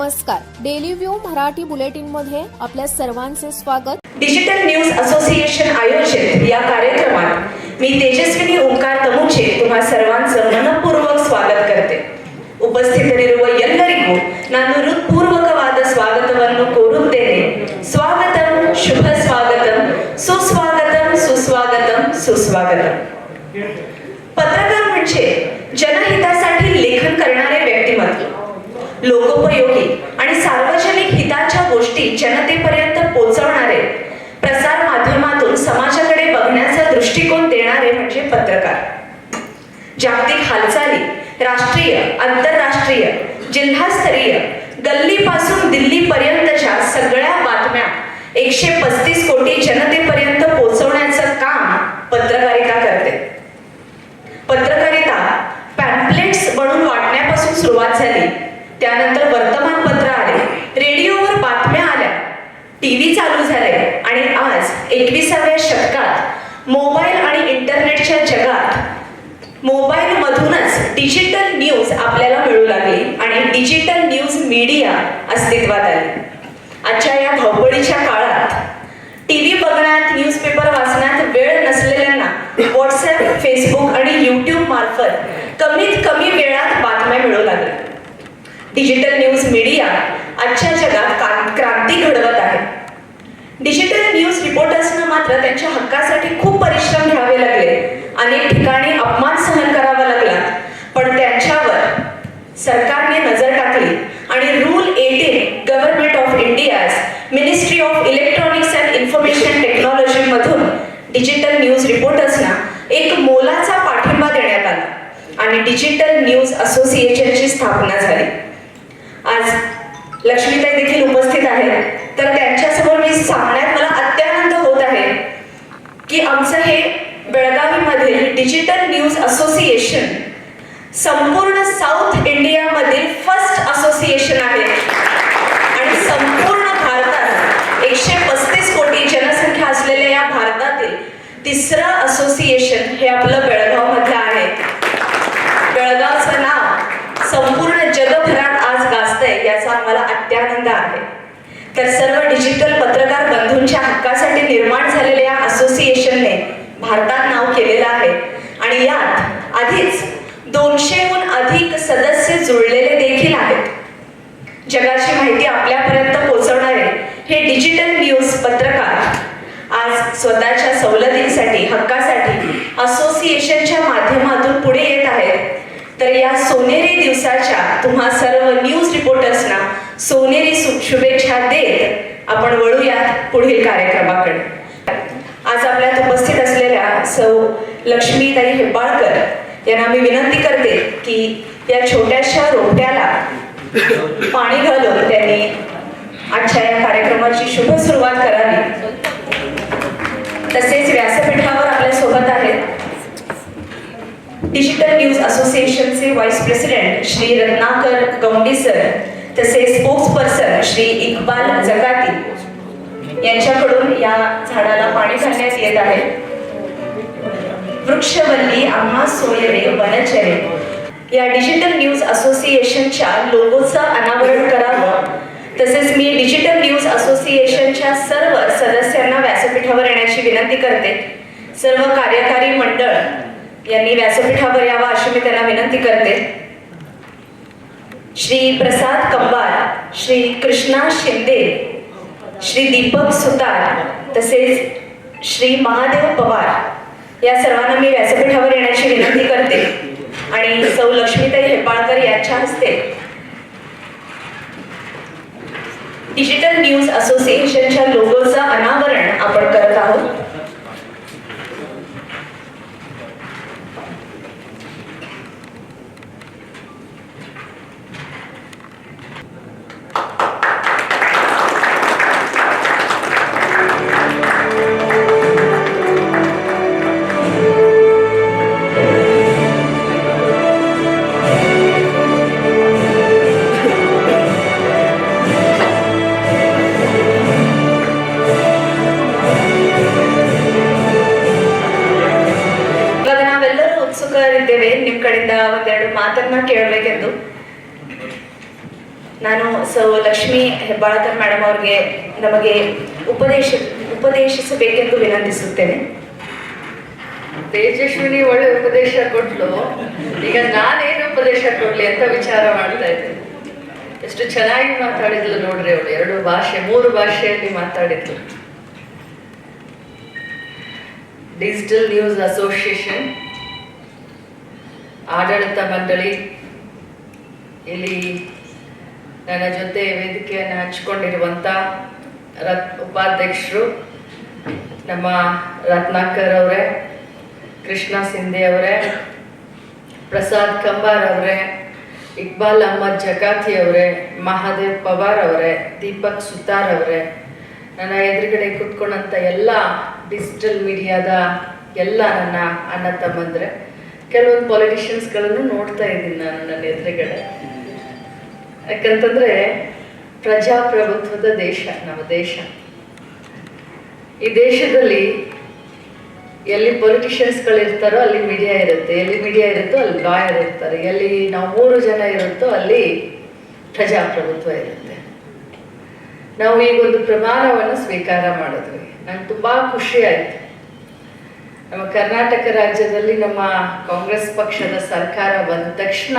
नमस्कार, daily view Marathi bulletin मध्ये आपल्या सर्वांचे स्वागत. डिजिटल न्यूज असोसिएशन आयोजित या कार्यक्रमात मी तेजस्विनी ओंकार तमुचे तुम्हा सर्वांचं मनपूर्वक स्वागत करते. ಉಪಸ್ಥಿತರಿರುವ ಎಲ್ಲರಿಗೂ ನಾನು ಹೃತ್ಪೂರ್ವಕವಾದ ಸ್ವಾಗತವನ್ನು ಕೋರುತ್ತೇನೆ. ಸ್ವಾಗತಂ, ಶುಭ ಸ್ವಾಗತಂ, ಸುಸ್ವಾಗತಂ, ಸುಸ್ವಾಗತಂ, ಸುಸ್ವಾಗತಂ. पत्रकार म्हणजे जनहितासाठी लेखन करणारे व्यक्तिमत्व, लोकोपयोगी आणि सार्वजनिक हिताच्या गोष्टी जनतेपर्यंत पोहोचवणारे, प्रसार माध्यमातून समाजाकडे बघण्याचा दृष्टिकोन देणारे म्हणजे पत्रकार. जागतिक हालचाली, राष्ट्रीय, आंतरराष्ट्रीय, जिल्हास्तरीय, गल्लीपासून दिल्लीपर्यंतच्या सगळ्या बातम्या 135 कोटी जनतेपर्यंत पोहोचवण्याचं काम पत्रकारिता करते. पत्रकारिता पॅम्पलेट्स बनवून वाटण्यापासून सुरुवात झाली. त्यानंतर वर्तमानपत्र आले, रेडिओवर बातम्या आल्या, टीव्ही चालू झाले आणि आज 21व्या शतकात मोबाईल आणि इंटरनेटच्या जगात मोबाईल मधूनच डिजिटल न्यूज आपल्याला मिळू लागली आणि डिजिटल न्यूज मीडिया अस्तित्वात आली. आजच्या या धावपळीच्या काळात टीव्ही बघण्यात, न्यूजपेपर वाचण्यात वेळ नसलेल्यांना व्हॉट्सअप, फेसबुक आणि यूट्यूब मार्फत कमीत कमी वेळात बातम्या मिळू लागल्या. डिजिटल न्यूज मीडिया आजच्या जगात क्रांती घडवत आहे. डिजिटल न्यूज रिपोर्टर्सना मात्र त्यांच्या हक्कासाठी खूप परिश्रम घ्यावे लागले. अनेक ठिकाणी अपमान सहन करावा लागला, पण त्यांच्यावर सरकारने नजर टाकली आणि rule 18 government of India's ministry of electronics and information technology मधून डिजिटल न्यूज रिपोर्टर्सना एक मोलाचा पाठिंबा देण्यात आला आणि डिजिटल न्यूज असोसिएशनची स्थापना झाली. आज लक्ष्मीताई देखील उपस्थित आहेत, तर त्यांच्यासमोर मी सांगण्यात मला अत्यानंद होत आहे की आमचं हे बेळगावीमधील डिजिटल न्यूज असोसिएशन संपूर्ण साऊथ इंडियामधील फर्स्ट असोसिएशन आहे आणि संपूर्ण भारतात 135 कोटी जनसंख्या असलेल्या या भारतातील तिसरं असोसिएशन हे आपलं बेळगाव मधलं आहे. बेळगावचं नाव संपूर्ण जगभरात आज गाजतंय याचा आम्हाला अत्यानंद आहे. तर सर्व डिजिटल पत्रकार बंधूंच्या हक्कासाठी निर्माण झालेल्या या असोसिएशनने भारतात नाव केलेलं आहे आणि यात आधीच 200हून अधिक सदस्य जुळलेले देखील आहेत. जगाची माहिती आपल्यापर्यंत पोहोचवणारे हे डिजिटल न्यूज पत्रकार आज स्वतःच्या सवलतीसाठी, हक्कासाठी असोसिएशनच्या माध्यमातून पुढे येत आहेत. तर या सोनेरी दिवसाच्या तुम्हा सर्व न्यूज रिपोर्टर्सना सोनेरी शुभेच्छा देत आपण वळूयात पुढील कार्यक्रमाकडे. आज आपल्यात उपस्थित असलेल्या सौ लक्ष्मीताई हेब्बाळकर यांना मी विनंती करते की या छोट्याशा रोपट्याला पाणी घालून त्यांनी आजच्या या कार्यक्रमाची शुभ सुरुवात करावी. तसेच व्यासपीठावर आपल्या सोबत आहेत डिजिटल न्यूज असोसिएशनचे vice president Shri Ratnakar Goundi sir, तसेच स्पोक्स पर्सन श्री इक्बाल जकाती यांच्याकडून या झाडाला पाणी घालण्यात येत आहे. वृक्षवल्ली आम्हा सोयरे वनचरे या डिजिटल न्यूज असोसिएशनच्या लोगोचं अनावरण करावं. तसेच मी डिजिटल न्यूज असोसिएशनच्या सर्व सदस्यांना व्यासपीठावर येण्याची विनंती करते. सर्व कार्यकारी मंडळ यांनी व्यासपीठावर यावं अशी मी त्यांना विनंती करते. श्री प्रसाद कंबार, श्री कृष्णा शिंदे, श्री दीपक सुतार, तसेच श्री महादेव पवार या सर्वांना मी व्यासपीठावर येण्याची विनंती करते आणि सौ लक्ष्मीताई हेब्बाळकर यांच्या हस्ते डिजिटल न्यूज असोसिएशनच्या लोगोचं अनावरण आपण करत आहोत. ಸೊ ಲಕ್ಷ್ಮೀ ಹೆಬ್ಬಾಳ್ಕರ್ ಮೇಡಮ್ ಅವ್ರಿಗೆ ನಮಗೆ ಉಪದೇಶಿಸಬೇಕೆಂದು ವಿನಂತಿಸುತ್ತೇನೆ. ತೇಜಸ್ವಿನಿ ಒಳ್ಳೆ ಉಪದೇಶ ಕೊಟ್ಲು. ಈಗ ನಾನೇನು ಉಪದೇಶ ಕೊಡ್ಲಿ ಅಂತ ವಿಚಾರ ಮಾಡ್ತಾ ಇದ್ದೇನೆ. ಎಷ್ಟು ಚೆನ್ನಾಗಿ ಮಾತಾಡಿದ್ಲು ನೋಡ್ರಿ ಅವಳು. 2 ಭಾಷೆ 3 ಭಾಷೆಯಲ್ಲಿ ಮಾತಾಡಿದ್ಲು. ಡಿಜಿಟಲ್ ನ್ಯೂಸ್ ಅಸೋಸಿಯೇಷನ್ ಆಡಳಿತ ಮಂಡಳಿ, ಇಲ್ಲಿ ನನ್ನ ಜೊತೆ ವೇದಿಕೆಯನ್ನು ಹಂಚಿಕೊಂಡಿರುವಂಥ ಉಪಾಧ್ಯಕ್ಷರು ನಮ್ಮ ರತ್ನಾಕರ್ ಅವರೇ, ಕೃಷ್ಣ ಸಿಂಧೆ ಅವರೇ, ಪ್ರಸಾದ್ ಕಂಬಾರ್ ಅವರೇ, ಇಕ್ಬಾಲ್ ಅಹಮದ್ ಜಕಾತಿ ಅವರೇ, ಮಹಾದೇವ್ ಪವಾರ್ ಅವರೇ, ದೀಪಕ್ ಸುತಾರ್ ಅವರೇ, ನನ್ನ ಎದುರುಗಡೆ ಕೂತ್ಕೊಂಡಂಥ ಎಲ್ಲ ಡಿಜಿಟಲ್ ಮೀಡಿಯಾದ ಎಲ್ಲ ನನ್ನ ಅಣ್ಣ ತಮ್ಮಂದ್ರೆ, ಕೆಲವೊಂದು ಪೊಲಿಟಿಷಿಯನ್ಸ್ಗಳನ್ನು ನೋಡ್ತಾ ಇದ್ದೀನಿ ನಾನು ನನ್ನ ಎದುರುಗಡೆ. ಯಾಕಂತಂದ್ರೆ ಪ್ರಜಾಪ್ರಭುತ್ವದ ದೇಶ ನಮ್ಮ ದೇಶ. ಈ ದೇಶದಲ್ಲಿ ಎಲ್ಲಿ ಪೊಲಿಟಿಷಿಯನ್ಸ್ಗಳಿರ್ತಾರೋ ಅಲ್ಲಿ ಮೀಡಿಯಾ ಇರುತ್ತೆ, ಎಲ್ಲಿ ಮೀಡಿಯಾ ಇರುತ್ತೋ ಅಲ್ಲಿ ಲಾಯರ್ ಇರ್ತಾರೆ, ಎಲ್ಲಿ ನಾವು 3 ಜನ ಇರುತ್ತೋ ಅಲ್ಲಿ ಪ್ರಜಾಪ್ರಭುತ್ವ ಇರುತ್ತೆ. ನಾವು ಈಗೊಂದು ಪ್ರಮಾಣವನ್ನು ಸ್ವೀಕಾರ ಮಾಡಿದ್ವಿ. ನಂಗೆ ತುಂಬಾ ಖುಷಿ ಆಯಿತು. ನಮ್ಮ ಕರ್ನಾಟಕ ರಾಜ್ಯದಲ್ಲಿ ನಮ್ಮ ಕಾಂಗ್ರೆಸ್ ಪಕ್ಷದ ಸರ್ಕಾರ ಬಂದ ತಕ್ಷಣ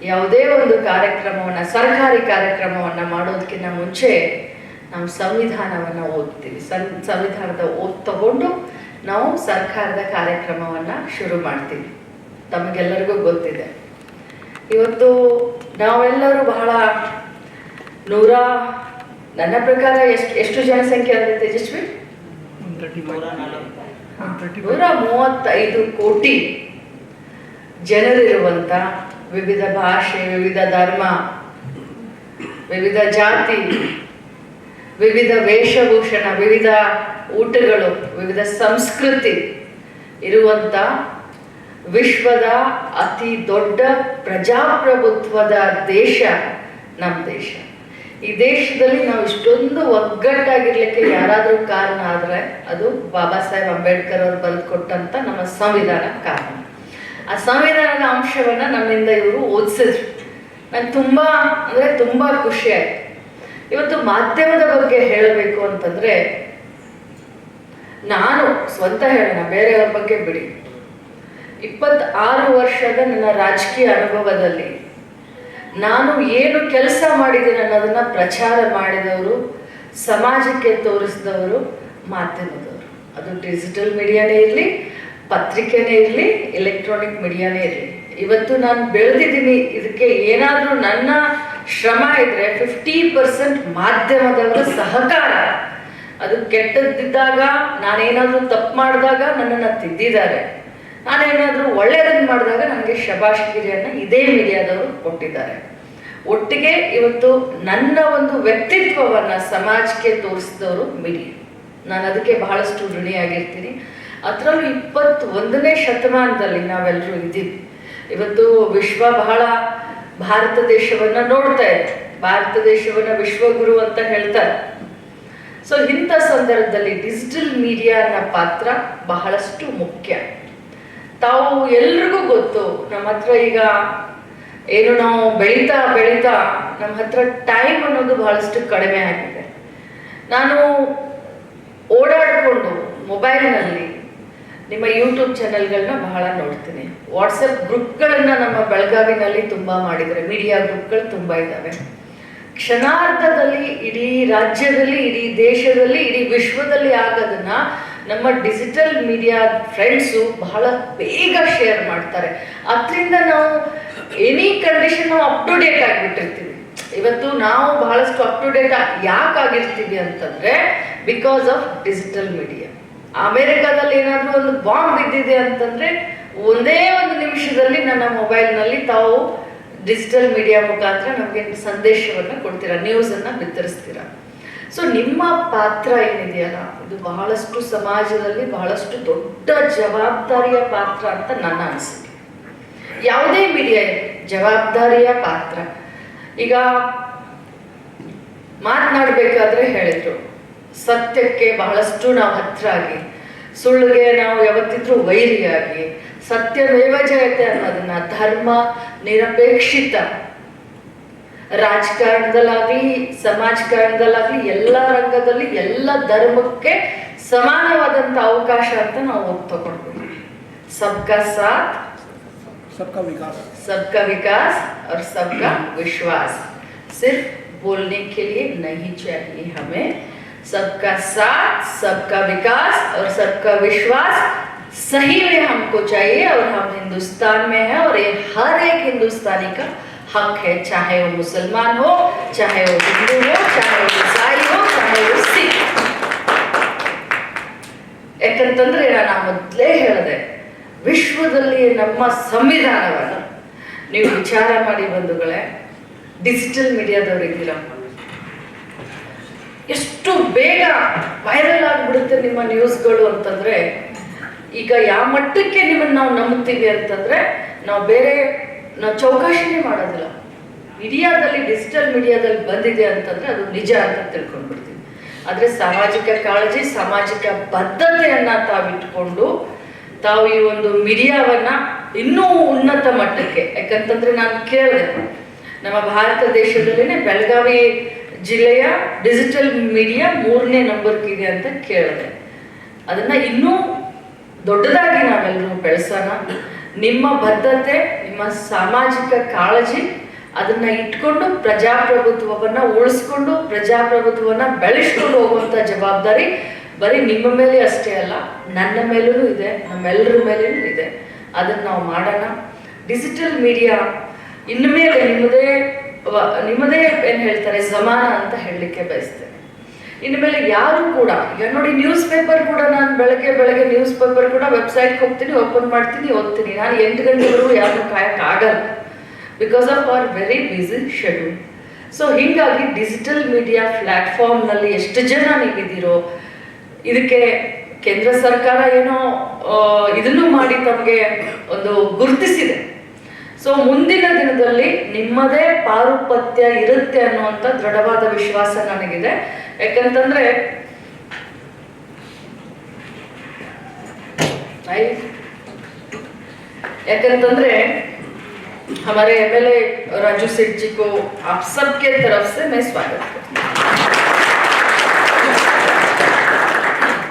ಯಾವುದೇ ಒಂದು ಕಾರ್ಯಕ್ರಮವನ್ನು, ಸರ್ಕಾರಿ ಕಾರ್ಯಕ್ರಮವನ್ನು ಮಾಡೋದಕ್ಕಿಂತ ಮುಂಚೆ ನಾವು ಸಂವಿಧಾನವನ್ನು ಓದ್ತೀವಿ. ಸಂವಿಧಾನದ ತಗೊಂಡು ನಾವು ಸರ್ಕಾರದ ಕಾರ್ಯಕ್ರಮವನ್ನು ಶುರು ಮಾಡ್ತೀವಿ. ತಮಗೆಲ್ಲರಿಗೂ ಗೊತ್ತಿದೆ. ಇವತ್ತು ನಾವೆಲ್ಲರೂ ಬಹಳ ನನ್ನ ಪ್ರಕಾರ ಎಷ್ಟು ಜನಸಂಖ್ಯೆ ಅಂದರೆ ತೇಜಸ್ವಿ 135 ಕೋಟಿ ಜನರಿರುವಂಥ, ವಿವಿಧ ಭಾಷೆ, ವಿವಿಧ ಧರ್ಮ, ವಿವಿಧ ಜಾತಿ, ವಿವಿಧ ವೇಷಭೂಷಣ, ವಿವಿಧ ಊಟಗಳು, ವಿವಿಧ ಸಂಸ್ಕೃತಿ ಇರುವಂಥ ವಿಶ್ವದ ಅತಿ ದೊಡ್ಡ ಪ್ರಜಾಪ್ರಭುತ್ವದ ದೇಶ ನಮ್ಮ ದೇಶ. ಈ ದೇಶದಲ್ಲಿ ನಾವು ಇಷ್ಟೊಂದು ಒಗ್ಗಟ್ಟಾಗಿರ್ಲಿಕ್ಕೆ ಯಾರಾದರೂ ಕಾರಣ ಆದರೆ ಅದು ಬಾಬಾ ಸಾಹೇಬ್ ಅಂಬೇಡ್ಕರ್ ಅವರು ಬರೆದುಕೊಟ್ಟಂತ ನಮ್ಮ ಸಂವಿಧಾನ ಕಾರಣ. ಆ ಸಂವಿಧಾನದ ಅಂಶವನ್ನ ನಮ್ಮಿಂದ ಇವರು ಓದಿಸಿದ್ರು. ನಂಗೆ ತುಂಬಾ ಖುಷಿ ಆಯ್ತು. ಇವತ್ತು ಮಾಧ್ಯಮದ ಬಗ್ಗೆ ಹೇಳಬೇಕು ಅಂತಂದ್ರೆ, ನಾನು ಸ್ವಂತ ಹೇಳೋಣ, ಬೇರೆಯವ್ರ ಬಗ್ಗೆ ಬಿಡಿ. 26 ವರ್ಷದ ನನ್ನ ರಾಜಕೀಯ ಅನುಭವದಲ್ಲಿ ನಾನು ಏನು ಕೆಲಸ ಮಾಡಿದ್ದೇನೆ ಅನ್ನೋದನ್ನ ಪ್ರಚಾರ ಮಾಡಿದವರು, ಸಮಾಜಕ್ಕೆ ತೋರಿಸಿದವರು ಮಾಧ್ಯಮದವರು. ಅದು ಡಿಜಿಟಲ್ ಮೀಡಿಯಾನೇ ಇರಲಿ, ಪತ್ರಿಕೆನೇ ಇರಲಿ, ಎಲೆಕ್ಟ್ರಾನಿಕ್ ಮೀಡಿಯಾನೇ ಇರಲಿ. ಇವತ್ತು ನಾನು ಬೆಳೆದಿದ್ದೀನಿ. ಇದಕ್ಕೆ ಏನಾದರೂ ನನ್ನ ಶ್ರಮ ಇದ್ರೆ 50% ಮಾಧ್ಯಮದವರ ಸಹಕಾರ. ಅದು ಕೆಟ್ಟದ್ದಿದ್ದಾಗ, ನಾನೇನಾದರೂ ತಪ್ಪು ಮಾಡಿದಾಗ ನನ್ನನ್ನು ತಿದ್ದಿದ್ದಾರೆ, ನಾನೇನಾದರೂ ಒಳ್ಳೆಯದನ್ನು ಮಾಡಿದಾಗ ನನಗೆ ಶಬಾಷ್ಗಿರಿಯನ್ನು ಇದೇ ಮೀಡಿಯಾದವರು ಕೊಟ್ಟಿದ್ದಾರೆ. ಒಟ್ಟಿಗೆ ಇವತ್ತು ನನ್ನ ಒಂದು ವ್ಯಕ್ತಿತ್ವವನ್ನು ಸಮಾಜಕ್ಕೆ ತೋರಿಸಿದವರು ಮೀಡಿಯಾ. ನಾನು ಅದಕ್ಕೆ ಬಹಳಷ್ಟು ಋಣಿಯಾಗಿರ್ತೀನಿ. ಅದರಲ್ಲೂ 21ನೇ ಶತಮಾನದಲ್ಲಿ ನಾವೆಲ್ಲರೂ ಇದ್ದೀವಿ. ಇವತ್ತು ವಿಶ್ವ ಬಹಳ ಭಾರತ ದೇಶವನ್ನ ನೋಡ್ತಾ ಇದೆ. ಭಾರತ ದೇಶವನ್ನ ವಿಶ್ವಗುರು ಅಂತ ಹೇಳ್ತಾರೆ. ಸೊ ಇಂಥ ಸಂದರ್ಭದಲ್ಲಿ ಡಿಜಿಟಲ್ ಮೀಡಿಯಾನ ಪಾತ್ರ ಬಹಳಷ್ಟು ಮುಖ್ಯ. ತಾವು ಎಲ್ರಿಗೂ ಗೊತ್ತು, ನಮ್ಮ ಹತ್ರ ಈಗ ಏನು ನಾವು ಬೆಳೀತಾ ನಮ್ಮ ಹತ್ರ ಟೈಮ್ ಅನ್ನೋದು ಬಹಳಷ್ಟು ಕಡಿಮೆ ಆಗಿದೆ. ನಾನು ಓಡಾಡಿಕೊಂಡು ಮೊಬೈಲ್ನಲ್ಲಿ ನಿಮ್ಮ ಯೂಟ್ಯೂಬ್ ಚಾನೆಲ್ಗಳನ್ನ ಬಹಳ ನೋಡ್ತೀನಿ. ವಾಟ್ಸಪ್ ಗ್ರೂಪ್ಗಳನ್ನ ನಮ್ಮ ಬೆಳಗಾವಿನಲ್ಲಿ ತುಂಬ ಮಾಡಿದ್ದಾರೆ. ಮೀಡಿಯಾ ಗ್ರೂಪ್ಗಳು ತುಂಬ ಇದ್ದಾವೆ. ಕ್ಷಣಾರ್ಧದಲ್ಲಿ ಇಡೀ ರಾಜ್ಯದಲ್ಲಿ, ಇಡೀ ದೇಶದಲ್ಲಿ, ಇಡೀ ವಿಶ್ವದಲ್ಲಿ ಆಗೋದನ್ನ ನಮ್ಮ ಡಿಜಿಟಲ್ ಮೀಡಿಯಾ ಫ್ರೆಂಡ್ಸು ಬಹಳ ಬೇಗ ಶೇರ್ ಮಾಡ್ತಾರೆ. ಅದರಿಂದ ನಾವು ಎನಿ ಕಂಡೀಷನ್ ನಾವು ಅಪ್ ಟು ಡೇಟ್ ಆಗಿಬಿಟ್ಟಿರ್ತೀವಿ. ಇವತ್ತು ನಾವು ಬಹಳಷ್ಟು ಅಪ್ ಟು ಡೇಟ್ ಯಾಕೆ ಆಗಿರ್ತೀವಿ ಅಂತಂದ್ರೆ ಬಿಕಾಸ್ ಆಫ್ ಡಿಜಿಟಲ್ ಮೀಡಿಯಾ. ಅಮೆರಿಕಾದಲ್ಲಿ ಏನಾದರೂ ಒಂದು ಬಾಂಬ್ ಬಿದ್ದಿದೆ ಅಂತಂದ್ರೆ ಒಂದೇ ಒಂದು ನಿಮಿಷದಲ್ಲಿ ನನ್ನ ಮೊಬೈಲ್ನಲ್ಲಿ ತಾವು ಡಿಜಿಟಲ್ ಮೀಡಿಯಾ ಮುಖಾಂತರ ನಮಗೆ ಸಂದೇಶವನ್ನು ಕೊಡ್ತೀರಾ, ನ್ಯೂಸನ್ನು ಬಿತ್ತರಿಸ್ತೀರಾ. ಸೊ ನಿಮ್ಮ ಪಾತ್ರ ಏನಿದೆಯಲ್ಲ, ಇದು ಬಹಳಷ್ಟು ಸಮಾಜದಲ್ಲಿ ಬಹಳಷ್ಟು ದೊಡ್ಡ ಜವಾಬ್ದಾರಿಯ ಪಾತ್ರ ಅಂತ ನನ್ನ ಅನಿಸಿಕೆ. ಯಾವುದೇ ಮೀಡಿಯಾ ಜವಾಬ್ದಾರಿಯ ಪಾತ್ರ. ಈಗ ಮಾತನಾಡಬೇಕಾದ್ರೆ ಹೇಳಿದ್ರು, ಸತ್ಯಕ್ಕೆ ಬಹಳಷ್ಟು ನಾವು ಹತ್ರ ಆಗಿ, ಸುಳ್ಳಿಗೆ ನಾವು ಯಾವತ್ತಿದ್ರೂ ವೈರಿಯಾಗಿ, ಸತ್ಯಮೇವ ಜಯತೆ ಅನ್ನೋದನ್ನ, ಧರ್ಮ ನಿರಪೇಕ್ಷಿತ ರಾಜಕಾರಣದಲ್ಲಾಗ್ಲಿ ಸಮಾಜಕಾರಣದಲ್ಲಾಗ್ಲಿ ಎಲ್ಲ ರಂಗದಲ್ಲಿ ಎಲ್ಲ ಧರ್ಮಕ್ಕೆ ಸಮಾನವಾದಂಥ ಅವಕಾಶ ಅಂತ ನಾವು ಒತ್ತು ತಗೊಂಡ್ವಿ. ಸಬ್ಕಾ ಸಾಥ್ सबका विकास और सबका विश्वास सिर्फ बोलने के लिए नहीं चाहिए, हमें सबका साथ सबका विकास और सबका विश्वास सही में हमको चाहिए और हम हिंदुस्तान में हैं और ये हर एक हिंदुस्तानी का हक है, चाहे वो मुसलमान हो, चाहे वो हिंदू हो, चाहे वो ईसाई हो, चाहे वो सिख. ಯಾಕಂತಂದ್ರೆ ನಾನು ಮೊದಲೇ ಹೇಳಿದೆ, ವಿಶ್ವದಲ್ಲಿ ನಮ್ಮ ಸಂವಿಧಾನವನ್ನು ನೀವು ವಿಚಾರ ಮಾಡಿ ಬಂಧುಗಳೇ, ಡಿಜಿಟಲ್ ಮೀಡಿಯಾದವರಿದ್ದೀರ, ಎಷ್ಟು ಬೇಗ ವೈರಲ್ ಆಗಿಬಿಡುತ್ತೆ ನಿಮ್ಮ ನ್ಯೂಸ್ಗಳು ಅಂತಂದ್ರೆ, ಈಗ ಯಾವ ಮಟ್ಟಕ್ಕೆ ನಿಮ್ಮನ್ನು ನಾವು ನಂಬ್ತೀವಿ ಅಂತಂದ್ರೆ ನಾವು ಚೌಕಾಶಿನೇ ಮಾಡೋದಿಲ್ಲ. ಮೀಡಿಯಾದಲ್ಲಿ ಡಿಜಿಟಲ್ ಮೀಡಿಯಾದಲ್ಲಿ ಬಂದಿದೆ ಅಂತಂದ್ರೆ ಅದು ನಿಜ ಅಂತ ತಿಳ್ಕೊಂಡ್ಬಿಡ್ತೀವಿ. ಆದ್ರೆ ಸಾಮಾಜಿಕ ಕಾಳಜಿ, ಸಾಮಾಜಿಕ ಬದ್ಧತೆಯನ್ನ ತಾವಿಟ್ಕೊಂಡು ತಾವು ಈ ಒಂದು ಮೀಡಿಯಾವನ್ನ ಇನ್ನೂ ಉನ್ನತ ಮಟ್ಟಕ್ಕೆ, ಯಾಕಂತಂದ್ರೆ ನಾನು ಕೇಳಿದೆ, ನಮ್ಮ ಭಾರತ ದೇಶದಲ್ಲಿನೇ ಬೆಳಗಾವಿ ಜಿಲ್ಲೆಯ ಡಿಜಿಟಲ್ ಮೀಡಿಯಾ 3ನೇ ನಂಬರ್ಗಿದೆ ಅಂತ ಕೇಳಿದೆ. ಅದನ್ನ ಇನ್ನೂ ದೊಡ್ಡದಾಗಿ ನಾವೆಲ್ಲರೂ ಬೆಳೆಸೋಣ. ನಿಮ್ಮ ಬದ್ಧತೆ, ನಿಮ್ಮ ಸಾಮಾಜಿಕ ಕಾಳಜಿ ಅದನ್ನ ಇಟ್ಕೊಂಡು ಪ್ರಜಾಪ್ರಭುತ್ವವನ್ನ ಉಳಿಸ್ಕೊಂಡು ಪ್ರಜಾಪ್ರಭುತ್ವವನ್ನ ಬೆಳೆಸ್ಕೊಂಡು ಹೋಗುವಂತ ಜವಾಬ್ದಾರಿ ಬರೀ ನಿಮ್ಮ ಮೇಲೆ ಅಷ್ಟೇ ಅಲ್ಲ, ನನ್ನ ಮೇಲೂ ಇದೆ, ನಮ್ಮೆಲ್ಲರ ಮೇಲೂ ಇದೆ. ಅದನ್ನ ನಾವು ಮಾಡೋಣ. ಡಿಜಿಟಲ್ ಮೀಡಿಯಾ ಇನ್ಮೇಲೆ ನಿಮ್ಮದೇ ಏನ್ ಹೇಳ್ತಾರೆ ಜಮಾನ ಅಂತ ಹೇಳಲಿಕ್ಕೆ ಬಯಸ್ತೇನೆ. ಇನ್ಮೇಲೆ ಯಾರು ಕೂಡ, ಈಗ ನೋಡಿ ನ್ಯೂಸ್ ಪೇಪರ್ ಕೂಡ, ನಾನು ಬೆಳಗ್ಗೆ ನ್ಯೂಸ್ ಪೇಪರ್ ಕೂಡ ವೆಬ್ಸೈಟ್ಗೆ ಹೋಗ್ತೀನಿ, ಓಪನ್ ಮಾಡ್ತೀನಿ, ಓದ್ತೀನಿ. ನಾನು 8 ಗಂಟೆವರೆಗೂ ಯಾರು ಕಾಯಕ್ಕಾಗಲ್ಲ, because of our very busy schedule. So ಹೀಗಾಗಿ ಡಿಜಿಟಲ್ ಮೀಡಿಯಾ ಪ್ಲಾಟ್ಫಾರ್ಮ್ನಲ್ಲಿ ಎಷ್ಟು ಜನ ನೀವಿದ್ದೀರೋ, ಇದಕ್ಕೆ ಕೇಂದ್ರ ಸರ್ಕಾರ ಏನೋ ಇದನ್ನು ಮಾಡಿ ತಮಗೆ ಒಂದು ಗುರುತಿಸಿದೆ. ಸೊ ಮುಂದಿನ ದಿನದಲ್ಲಿ ನಿಮ್ಮದೇ ಪಾರುಪತ್ಯ ಇರುತ್ತೆ ಅನ್ನುವಂಥ ದೃಢವಾದ ವಿಶ್ವಾಸ ನನಗಿದೆ. ಯಾಕಂತಂದ್ರೆ हमारे एमएलए राजू सेठ जी को आप सबके तरफ से मैं स्वागत करती हूँ.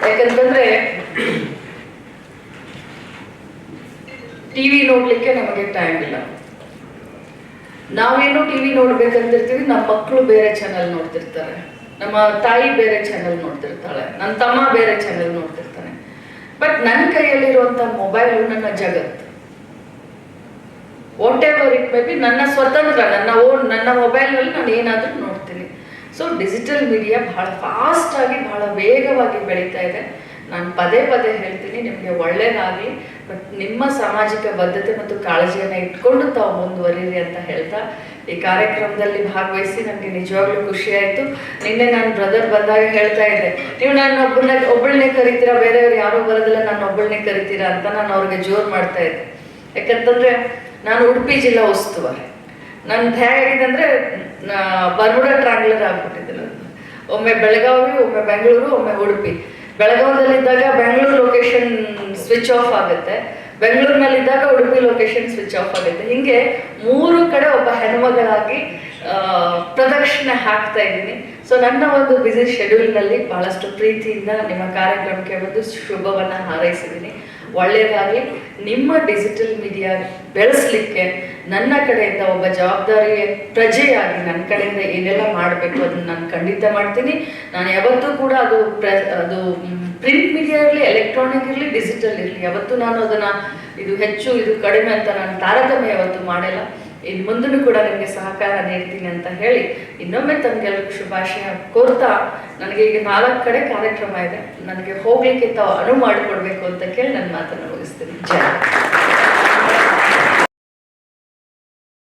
ಯಾಕಂತಂದ್ರೆ ಟಿವಿ ನೋಡ್ಲಿಕ್ಕೆ ನಮಗೆ ಟೈಮ್ ಇಲ್ಲ. ನಾವೇನೋ ಟಿವಿ ನೋಡ್ಬೇಕಂತಿರ್ತೀವಿ, ನಮ್ಮ ಮಕ್ಕಳು ಬೇರೆ ಚಾನೆಲ್ ನೋಡ್ತಿರ್ತಾರೆ, ನಮ್ಮ ತಾಯಿ ಬೇರೆ ಚಾನೆಲ್ ನೋಡ್ತಿರ್ತಾಳೆ, ನನ್ನ ತಮ್ಮ ಬೇರೆ ಚಾನೆಲ್ ನೋಡ್ತಿರ್ತಾನೆ. ಬಟ್ ನನ್ನ ಕೈಯಲ್ಲಿರುವಂತ ಮೊಬೈಲು ನನ್ನ ಜಗತ್ತು. What ever it may be, ನನ್ನ ಸ್ವತಂತ್ರ, ನನ್ನ ಮೊಬೈಲ್ನಲ್ಲಿ ನಾನು ಏನಾದರೂ ನೋಡ್ತೀನಿ. ಸೊ ಡಿಜಿಟಲ್ ಮೀಡಿಯಾ ಬಹಳ ಫಾಸ್ಟ್ ಆಗಿ, ಬಹಳ ವೇಗವಾಗಿ ಬೆಳೀತಾ ಇದೆ. ನಾನು ಪದೇ ಹೇಳ್ತೀನಿ, ನಿಮಗೆ ಒಳ್ಳೇದಾಗಲಿ. ಬಟ್ ನಿಮ್ಮ ಸಾಮಾಜಿಕ ಬದ್ಧತೆ ಮತ್ತು ಕಾಳಜಿಯನ್ನು ಇಟ್ಕೊಂಡು ತಾವು ಮುಂದುವರಿರಿ ಅಂತ ಹೇಳ್ತಾ, ಈ ಕಾರ್ಯಕ್ರಮದಲ್ಲಿ ಭಾಗವಹಿಸಿ ನನಗೆ ನಿಜವಾಗ್ಲೂ ಖುಷಿ ಆಯಿತು. ನಿನ್ನೆ ನನ್ನ ಬ್ರದರ್ ಬಂದಾಗ ಹೇಳ್ತಾ ಇದ್ದೆ, ನೀವು ನಾನು ಒಬ್ಬಳನ್ನೇ ಕರಿತೀರಾ, ಬೇರೆಯವ್ರು ಯಾರೂ ಬರೋದಿಲ್ಲ, ನಾನು ಒಬ್ಬಳನ್ನೇ ಕರಿತೀರಾ ಅಂತ ನಾನು ಅವ್ರಿಗೆ ಜೋರು ಮಾಡ್ತಾ ಇದ್ದೆ. ಯಾಕಂತಂದ್ರೆ ನಾನು ಉಡುಪಿ ಜಿಲ್ಲಾ ಉಸ್ತುವಾರಿ. ನನ್ನ ಹೇಗಿದೆ ಅಂದರೆ ಬರ್ಮುಡಾ ಟ್ರಾಂಗ್ಲರ್ ಆಗ್ಬಿಟ್ಟಿದ್ದೆ. ಒಮ್ಮೆ ಬೆಳಗಾವಿ, ಒಮ್ಮೆ ಬೆಂಗಳೂರು, ಒಮ್ಮೆ ಉಡುಪಿ. ಬೆಳಗಾವಿಯಲ್ಲಿದ್ದಾಗ ಬೆಂಗಳೂರು ಲೊಕೇಶನ್ ಸ್ವಿಚ್ ಆಫ್ ಆಗುತ್ತೆ, ಬೆಂಗಳೂರಿನಲ್ಲಿದ್ದಾಗ ಉಡುಪಿ ಲೊಕೇಶನ್ ಸ್ವಿಚ್ ಆಫ್ ಆಗುತ್ತೆ. ಹಿಂಗೆ 3 ಕಡೆ ಒಬ್ಬ ಹೆಣ್ಮಗಳಾಗಿ ಪ್ರದಕ್ಷಿಣೆ ಹಾಕ್ತಾ ಇದ್ದೀನಿ. ಸೊ ನನ್ನ ಒಂದು ಬ್ಯುಸಿ ಶೆಡ್ಯೂಲ್ನಲ್ಲಿ ಬಹಳಷ್ಟು ಪ್ರೀತಿಯಿಂದ ನಿಮ್ಮ ಕಾರ್ಯಕ್ರಮಕ್ಕೆ ಒಂದು ಶುಭವನ್ನು ಹಾರೈಸಿದ್ದೀನಿ. ಒಳ್ಳೆಯದಾಗಲಿ. ನಿಮ್ಮ ಡಿಜಿಟಲ್ ಮೀಡಿಯಾ ಬೆಳೆಸಲಿಕ್ಕೆ ನನ್ನ ಕಡೆಯಿಂದ ಒಬ್ಬ ಜವಾಬ್ದಾರಿ ಪ್ರಜೆಯಾಗಿ ನನ್ನ ಕಡೆಯಿಂದ ಏನೆಲ್ಲ ಮಾಡಬೇಕು ಅದನ್ನು ನಾನು ಖಂಡಿತ ಮಾಡ್ತೀನಿ. ನಾನು ಯಾವತ್ತೂ ಕೂಡ ಅದು ಪ್ರಿಂಟ್ ಮೀಡಿಯಾ ಇರಲಿ, ಎಲೆಕ್ಟ್ರಾನಿಕ್ ಇರಲಿ, ಡಿಜಿಟಲ್ ಇರಲಿ, ಯಾವತ್ತೂ ನಾನು ಅದನ್ನು ಇದು ಹೆಚ್ಚು ಇದು ಕಡಿಮೆ ಅಂತ ನಾನು ತಾರತಮ್ಯ ಯಾವತ್ತೂ ಮಾಡಿಲ್ಲ. ಇನ್ನು ಮುಂದೂ ಕೂಡ ನಿಮಗೆ ಸಹಕಾರ ನೀಡ್ತೀನಿ ಅಂತ ಹೇಳಿ ಇನ್ನೊಮ್ಮೆ ತಮಗೆಲ್ಲರಿಗೂ ಶುಭಾಶಯ ಕೋರ್ತಾ, ನನಗೆ ಈಗ 4 ಕಡೆ ಕಾರ್ಯಕ್ರಮ ಇದೆ, ನನಗೆ ಹೋಗ್ಲಿಕ್ಕೆ ತಾವು ಅನುವು ಮಾಡಿಕೊಡ್ಬೇಕು ಅಂತ ಕೇಳಿ ನನ್ನ ಮಾತನ್ನು ಮುಗಿಸ್ತೀನಿ. ಜಯ.